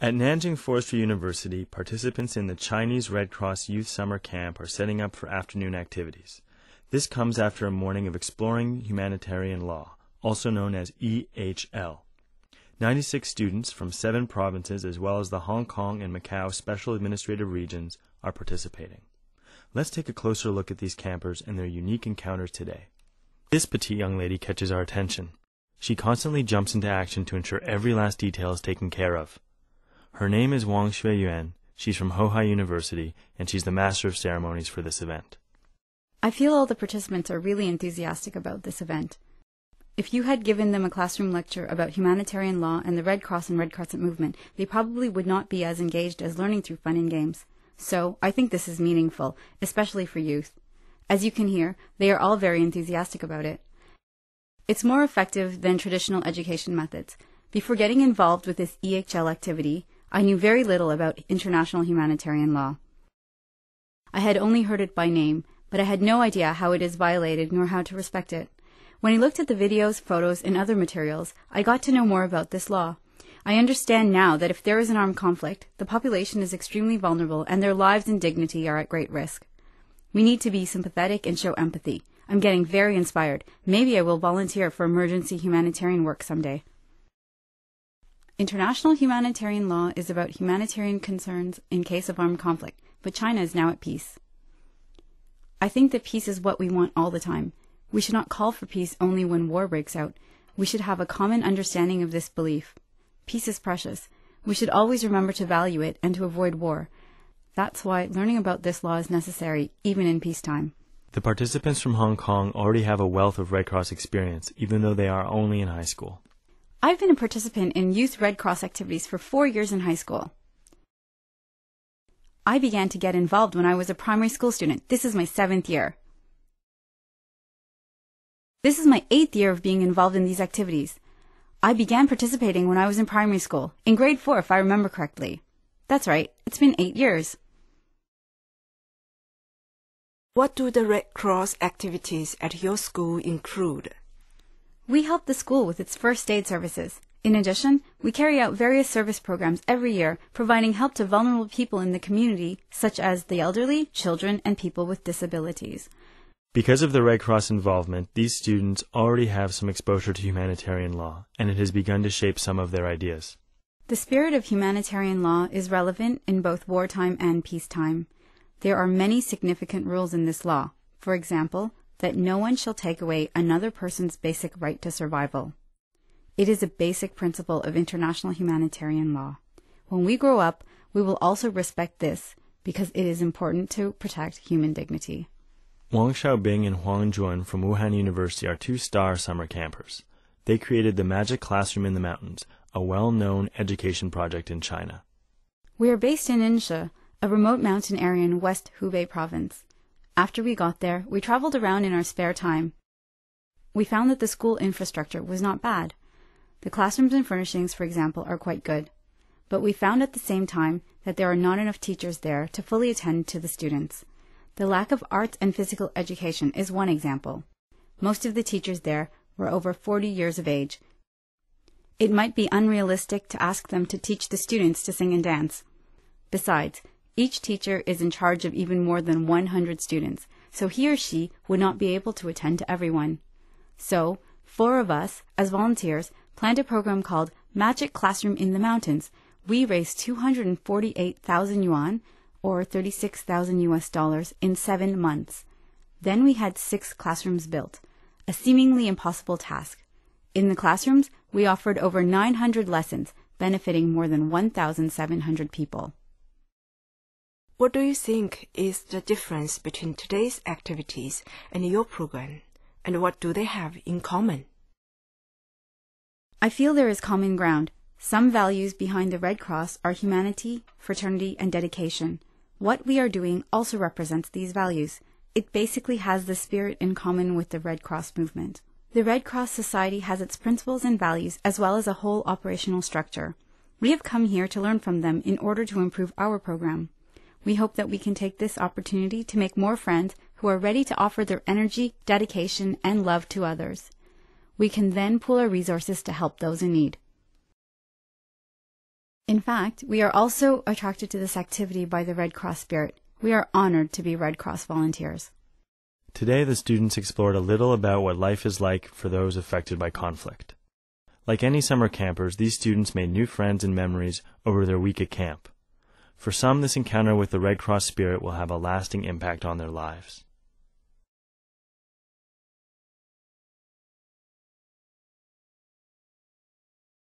At Nanjing Forestry University, participants in the Chinese Red Cross Youth Summer Camp are setting up for afternoon activities. This comes after a morning of Exploring Humanitarian Law, also known as EHL. 96 students from 7 provinces as well as the Hong Kong and Macau Special Administrative Regions are participating. Let's take a closer look at these campers and their unique encounters today. This petite young lady catches our attention. She constantly jumps into action to ensure every last detail is taken care of. Her name is Wang Xueyuan. She's from Hohai University, and she's the master of ceremonies for this event. I feel all the participants are really enthusiastic about this event. If you had given them a classroom lecture about humanitarian law and the Red Cross and Red Crescent movement, they probably would not be as engaged as learning through fun and games. So, I think this is meaningful, especially for youth. As you can hear, they are all very enthusiastic about it. It's more effective than traditional education methods. Before getting involved with this EHL activity, I knew very little about international humanitarian law. I had only heard it by name, but I had no idea how it is violated nor how to respect it. When I looked at the videos, photos, and other materials, I got to know more about this law. I understand now that if there is an armed conflict, the population is extremely vulnerable and their lives and dignity are at great risk. We need to be sympathetic and show empathy. I'm getting very inspired. Maybe I will volunteer for emergency humanitarian work someday. International humanitarian law is about humanitarian concerns in case of armed conflict, but China is now at peace. I think that peace is what we want all the time. We should not call for peace only when war breaks out. We should have a common understanding of this belief. Peace is precious. We should always remember to value it and to avoid war. That's why learning about this law is necessary, even in peacetime. The participants from Hong Kong already have a wealth of Red Cross experience, even though they are only in high school. I've been a participant in Youth Red Cross activities for 4 years in high school. I began to get involved when I was a primary school student. This is my 7th year. This is my 8th year of being involved in these activities. I began participating when I was in primary school, in grade 4 if I remember correctly. That's right, it's been 8 years. What do the Red Cross activities at your school include? We help the school with its first aid services. In addition, we carry out various service programs every year, providing help to vulnerable people in the community, such as the elderly, children, and people with disabilities. Because of the Red Cross involvement, these students already have some exposure to humanitarian law, and it has begun to shape some of their ideas. The spirit of humanitarian law is relevant in both wartime and peacetime. There are many significant rules in this law. For example, that no one shall take away another person's basic right to survival. It is a basic principle of international humanitarian law. When we grow up, we will also respect this because it is important to protect human dignity. Wang Xiaobing and Huang Jun from Wuhan University are 2-star summer campers. They created the Magic Classroom in the Mountains, a well-known education project in China. We are based in Ningshi, a remote mountain area in West Hubei province. After we got there, we traveled around in our spare time. We found that the school infrastructure was not bad. The classrooms and furnishings, for example, are quite good. But we found at the same time that there are not enough teachers there to fully attend to the students. The lack of arts and physical education is one example. Most of the teachers there were over 40 years of age. It might be unrealistic to ask them to teach the students to sing and dance. Besides, each teacher is in charge of even more than 100 students, so he or she would not be able to attend to everyone. So, 4 of us, as volunteers, planned a program called Magic Classroom in the Mountains. We raised 248,000 yuan, or $36,000 in 7 months. Then we had 6 classrooms built, a seemingly impossible task. In the classrooms, we offered over 900 lessons, benefiting more than 1,700 people. What do you think is the difference between today's activities and your program, and what do they have in common? I feel there is common ground. Some values behind the Red Cross are humanity, fraternity, and dedication. What we are doing also represents these values. It basically has the spirit in common with the Red Cross movement. The Red Cross Society has its principles and values as well as a whole operational structure. We have come here to learn from them in order to improve our program. We hope that we can take this opportunity to make more friends who are ready to offer their energy, dedication, and love to others. We can then pool our resources to help those in need. In fact, we are also attracted to this activity by the Red Cross spirit. We are honored to be Red Cross volunteers. Today, the students explored a little about what life is like for those affected by conflict. Like any summer campers, these students made new friends and memories over their week at camp. For some, this encounter with the Red Cross spirit will have a lasting impact on their lives.